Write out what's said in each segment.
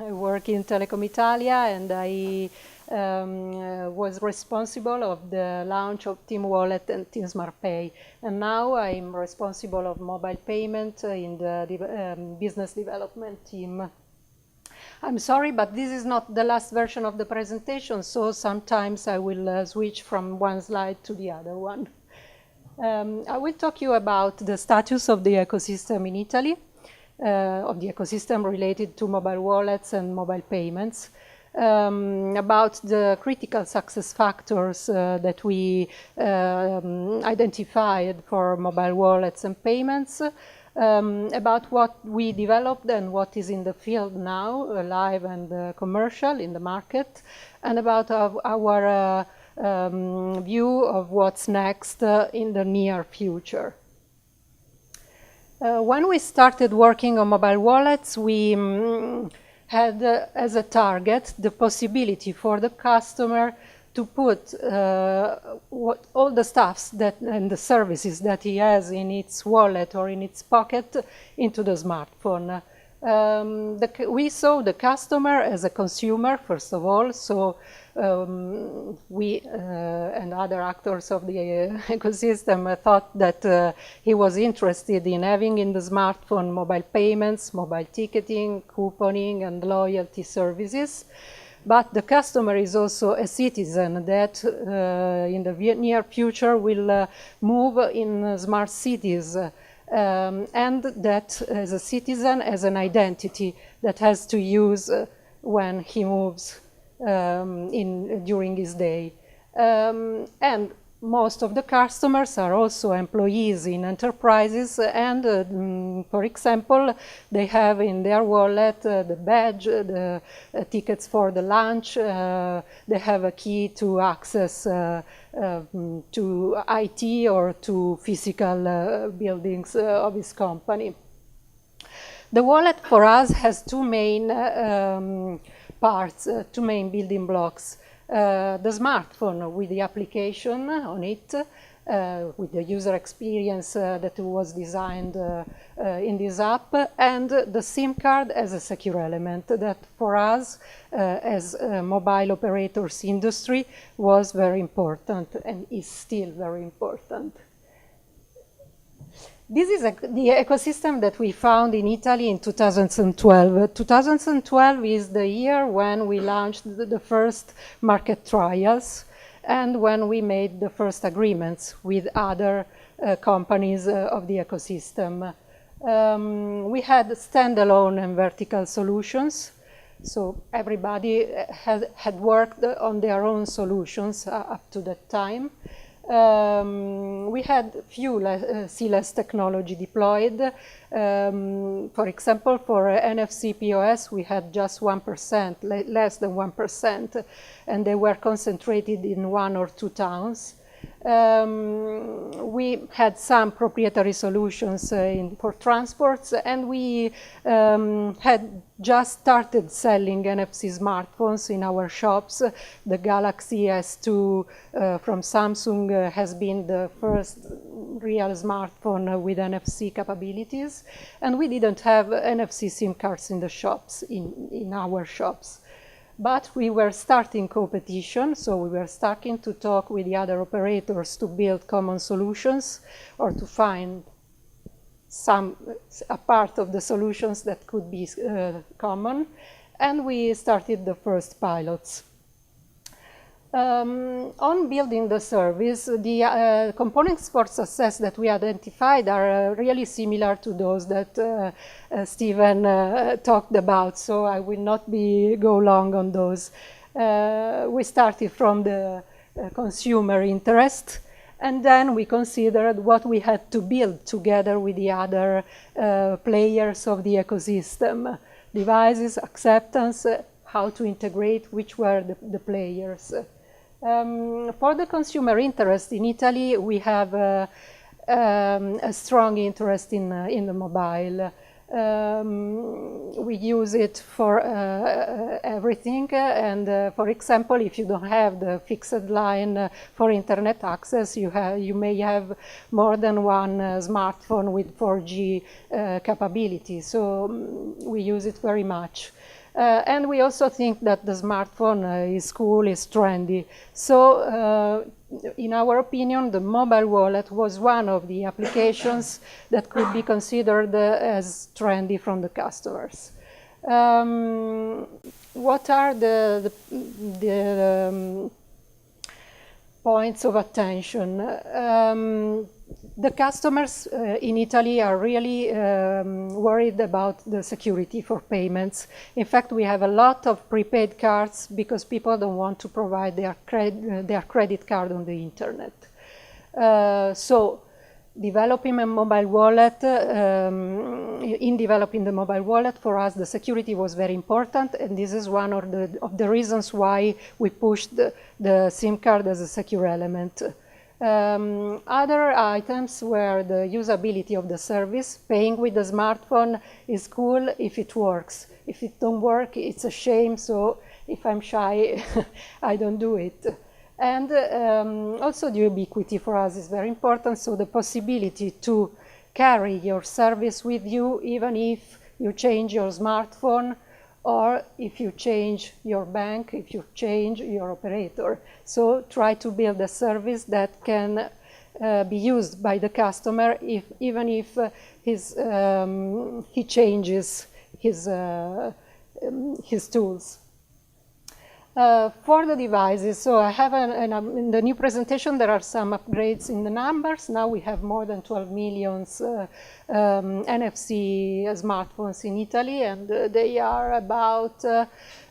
I work in Telecom Italia, and I was responsible of the launch of Team Wallet and Team SmartPay. And now I'm responsible of mobile payment in the business development team. I'm sorry, but this is not the last version of the presentation, so sometimes I will switch from one slide to the other one. I will talk you about the status of the ecosystem in Italy, of the ecosystem related to mobile wallets and mobile payments, about the critical success factors that we identified for mobile wallets and payments, about what we developed and what is in the field now, live and commercial in the market, and about our view of what's next in the near future. When we started working on mobile wallets, we had as a target the possibility for the customer to put all the stuffs and the services that he has in its wallet or in its pocket into the smartphone. We saw the customer as a consumer, first of all, so we and other actors of the ecosystem thought that he was interested in having in the smartphone mobile payments, mobile ticketing, couponing, and loyalty services. But the customer is also a citizen that in the near future will move in smart cities. And that as a citizen has an identity that has to use when he moves during his day. And most of the customers are also employees in enterprises, and for example, they have in their wallet the badge, the tickets for the lunch, they have a key to access to IT or to physical buildings of his company. The wallet for us has two main parts, two main building blocks. The smartphone with the application on it, with the user experience that was designed in this app, and the SIM card as a secure element that for us as a mobile operators industry was very important and is still very important. This is the ecosystem that we found in Italy in 2012. 2012 is the year when we launched the first market trials and when we made the first agreements with other companies of the ecosystem. We had standalone and vertical solutions, so everybody had worked on their own solutions up to that time. We had few C-less technology deployed. For example, for NFC POS, we had just 1%, less than 1%, and they were concentrated in 1 or 2 towns. We had some proprietary solutions for transports, and we had just started selling NFC smartphones in our shops. The Galaxy S2 from Samsung has been the first real smartphone with NFC capabilities, and we didn't have NFC SIM cards in the shops, in our shops. But we were starting competition, so we were starting to talk with the other operators to build common solutions or to find a part of the solutions that could be common, and we started the first pilots. On building the service, the components for success that we identified are really similar to those that Stephen talked about, so I will not go long on those. We started from the consumer interest, and then we considered what we had to build together with the other players of the ecosystem. Devices, acceptance, how to integrate, which were the players. For the consumer interest in Italy, we have a strong interest in the mobile. We use it for everything, and for example, if you don't have the fixed line for internet access, you may have more than one smartphone with 4G capability, so we use it very much. And we also think that the smartphone is cool, is trendy. So in our opinion, the mobile wallet was one of the applications that could be considered as trendy from the customers. What are the points of attention? The customers in Italy are really worried about the security for payments. In fact, we have a lot of prepaid cards because people don't want to provide their credit card on the internet. So developing a mobile wallet, in developing the mobile wallet, for us the security was very important, and this is one of the reasons why we pushed the SIM card as a secure element. Other items were the usability of the service. Paying with the smartphone is cool if it works. If it don't work, it's a shame, so if I'm shy, I don't do it. And also the ubiquity for us is very important, so the possibility to carry your service with you even if you change your smartphone or if you change your bank, if you change your operator. So try to build a service that can be used by the customer even if he changes his tools. For the devices, so I have in the new presentation there are some upgrades in the numbers. Now we have more than 12 million NFC smartphones in Italy, and they are about,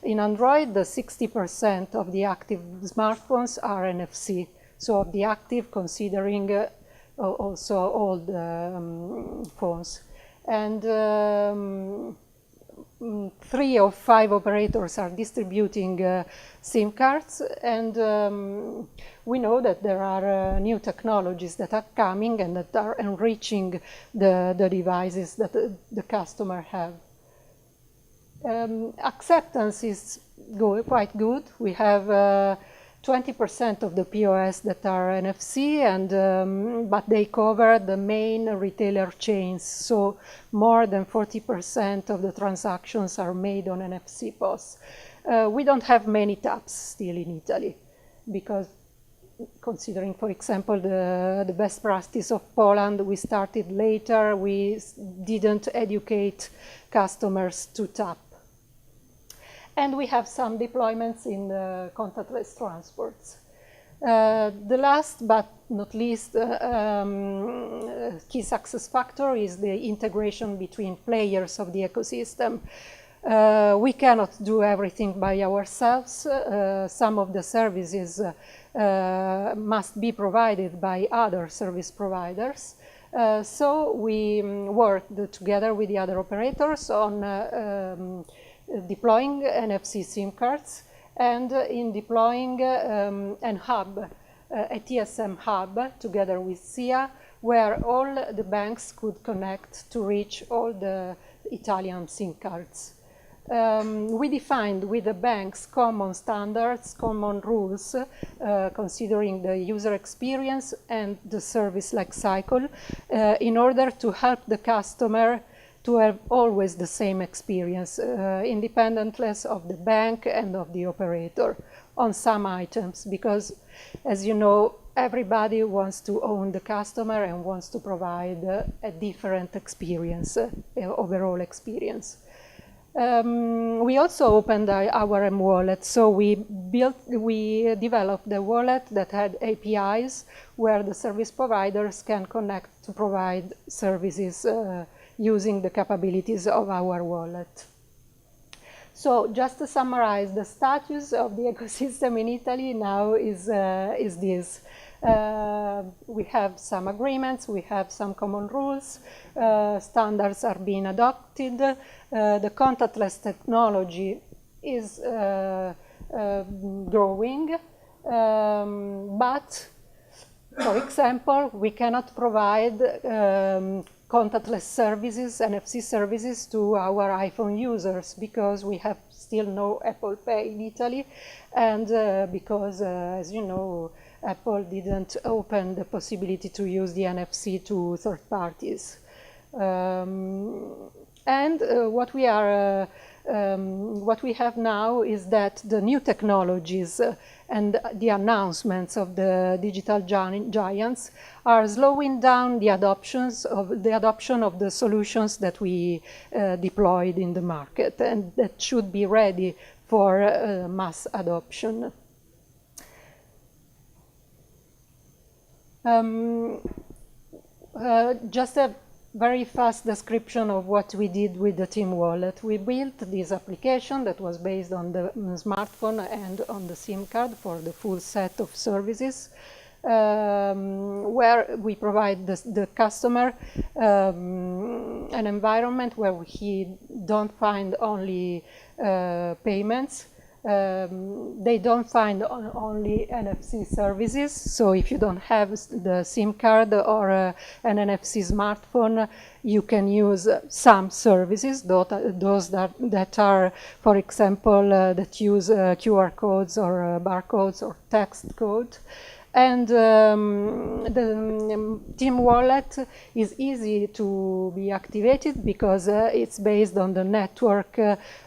in Android, the 60% of the active smartphones are NFC. So of the active, considering also old phones. And 3 of 5 operators are distributing SIM cards, and we know that there are new technologies that are coming and that are enriching the devices that the customer have. Acceptance is quite good. We have 20% of the POS that are NFC, and but they cover the main retailer chains, so more than 40% of the transactions are made on NFC POS. We don't have many taps still in Italy, because considering, for example, the best practice of Poland, we started later, we didn't educate customers to tap. And we have some deployments in contactless transports. The last but not least key success factor is the integration between players of the ecosystem. We cannot do everything by ourselves. Some of the services must be provided by other service providers. So we worked together with the other operators on deploying NFC SIM cards and in deploying a hub, a TSM hub, together with SIA, where all the banks could connect to reach all the Italian SIM cards. We defined with the banks common standards, common rules, considering the user experience and the service life cycle, in order to help the customer to have always the same experience, independently of the bank and of the operator on some items, because, as you know, everybody wants to own the customer and wants to provide a different experience, overall experience. We also opened our M-Wallet, so we developed a wallet that had APIs where the service providers can connect to provide services using the capabilities of our wallet. So just to summarize, the status of the ecosystem in Italy now is this. We have some agreements, we have some common rules, standards are being adopted, the contactless technology is growing, but, for example, we cannot provide contactless services, NFC services, to our iPhone users because we have still no Apple Pay in Italy, and because, as you know, Apple didn't open the possibility to use the NFC to third parties. And what we are what we have now is that the new technologies and the announcements of the digital giants are slowing down the adoption of the solutions that we deployed in the market, and that should be ready for mass adoption. Just a very fast description of what we did with the Team Wallet. We built this application that was based on the smartphone and on the SIM card for the full set of services, where we provide the customer an environment where he don't find only payments. They don't find only NFC services, so if you don't have the SIM card or an NFC smartphone, you can use some services, those that are, for example, that use QR codes or barcodes or text code. And the Team Wallet is easy to be activated because it's based on the network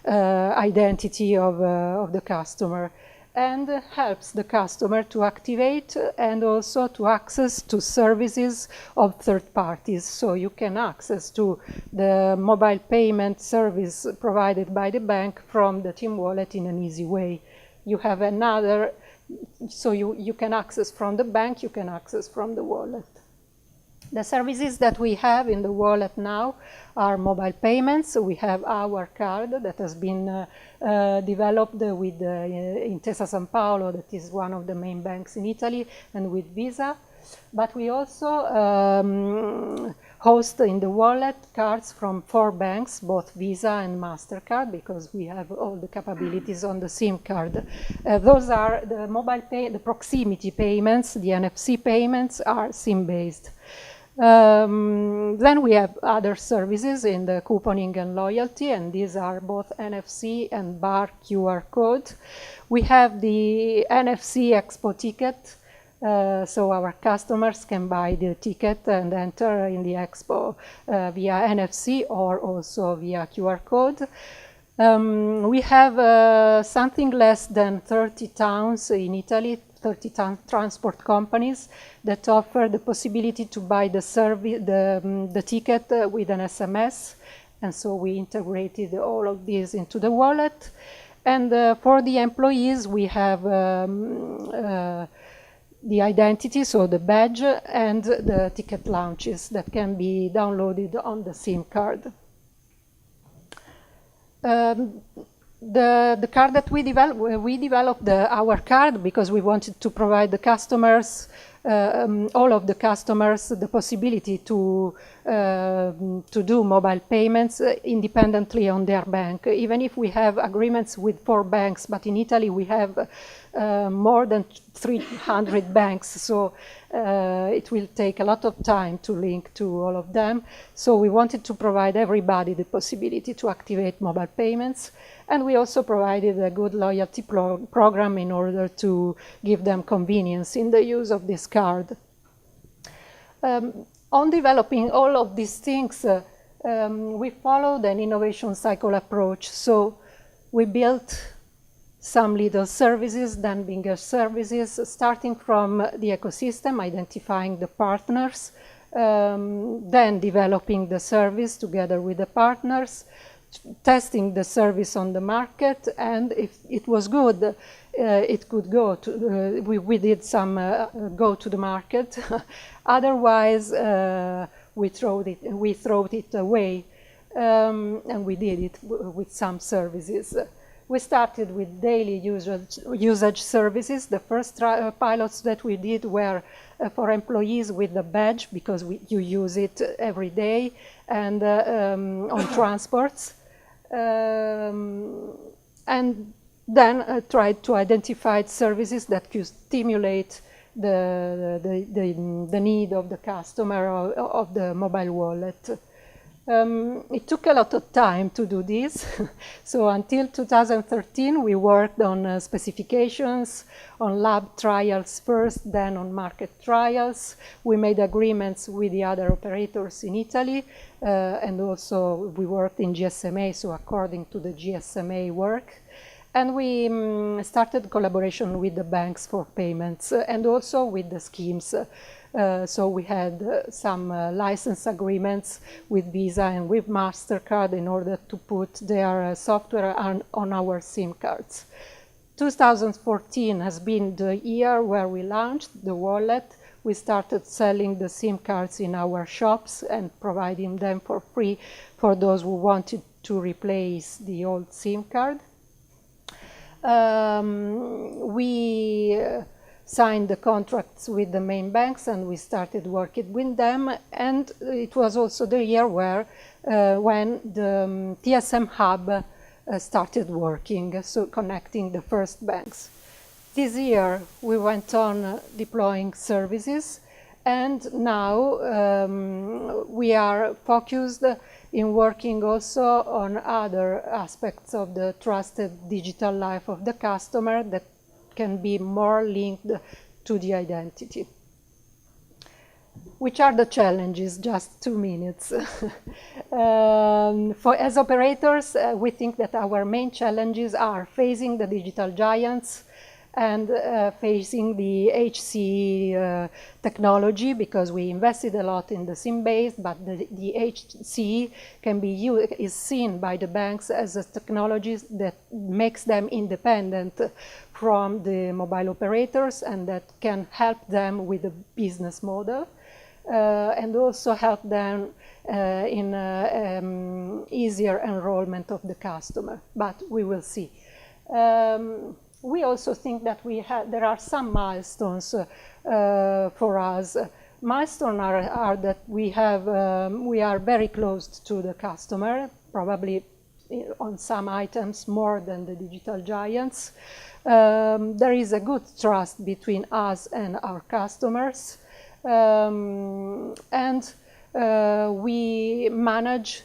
identity of the customer, and helps the customer to activate and also to access to services of third parties. So you can access to the mobile payment service provided by the bank from the Team Wallet in an easy way. You have another, so you can access from the bank, you can access from the wallet. The services that we have in the wallet now are mobile payments. We have our card that has been developed with Intesa Sanpaolo, that is one of the main banks in Italy, and with Visa. But we also host in the wallet cards from 4 banks, both Visa and MasterCard, because we have all the capabilities on the SIM card. Those are the the proximity payments, the NFC payments are SIM-based. Then we have other services in the couponing and loyalty, and these are both NFC and bar QR code. We have the NFC Expo ticket, so our customers can buy the ticket and enter in the Expo via NFC or also via QR code. We have something less than 30 towns in Italy, 30 transport companies that offer the possibility to buy the ticket with an SMS, and so we integrated all of these into the wallet. And for the employees, we have the identity, so the badge, and the ticket launches that can be downloaded on the SIM card. The card that we developed our card because we wanted to provide the customers, all of the customers, the possibility to do mobile payments independently on their bank. Even if we have agreements with 4 banks, but in Italy we have more than 300 banks, so it will take a lot of time to link to all of them. So we wanted to provide everybody the possibility to activate mobile payments, and we also provided a good loyalty program in order to give them convenience in the use of this card. On developing all of these things, we followed an innovation cycle approach. So we built some little services, then bigger services, starting from the ecosystem, identifying the partners, then developing the service together with the partners, testing the service on the market, and if it was good, it could go to, we did some go to the market. Otherwise, we throw it away, and we did it with some services. We started with daily usage services. The first pilots that we did were for employees with the badge, because you use it every day, and on transports. And then tried to identify services that could stimulate the need of the customer of the mobile wallet. It took a lot of time to do this. So until 2013, we worked on specifications, on lab trials first, then on market trials. We made agreements with the other operators in Italy, and also we worked in GSMA, so according to the GSMA work. And we started collaboration with the banks for payments and also with the schemes. So we had some license agreements with Visa and with MasterCard in order to put their software on our SIM cards. 2014 has been the year where we launched the wallet. We started selling the SIM cards in our shops and providing them for free for those who wanted to replace the old SIM card. We signed the contracts with the main banks and we started working with them, and it was also the year where when the TSM hub started working, so connecting the first banks. This year we went on deploying services, and now we are focused in working also on other aspects of the trusted digital life of the customer that can be more linked to the identity. Which are the challenges? Just 2 minutes. As operators, we think that our main challenges are facing the digital giants and facing the HCE technology, because we invested a lot in the SIM base, but the HCE is seen by the banks as a technology that makes them independent from the mobile operators and that can help them with the business model and also help them in easier enrollment of the customer, but we will see. We also think that there are some milestones for us. Milestones are that we are very close to the customer, probably on some items more than the digital giants. There is a good trust between us and our customers, and we manage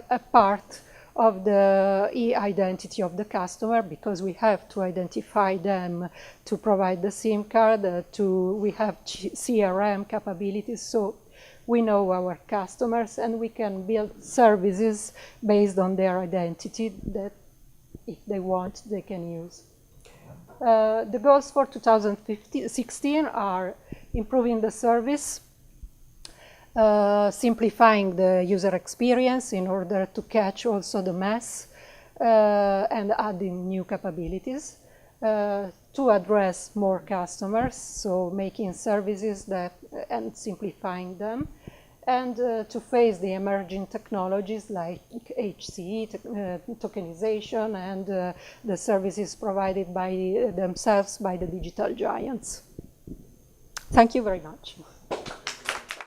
a part of the e-identity of the customer, because we have to identify them to provide the SIM card, we have CRM capabilities, so we know our customers and we can build services based on their identity that if they want, they can use. The goals for 2016 are improving the service, simplifying the user experience in order to catch also the mass, and adding new capabilities, to address more customers, so making services and simplifying them, and to face the emerging technologies like HCE, tokenization, and the services provided by themselves by the digital giants. Thank you very much.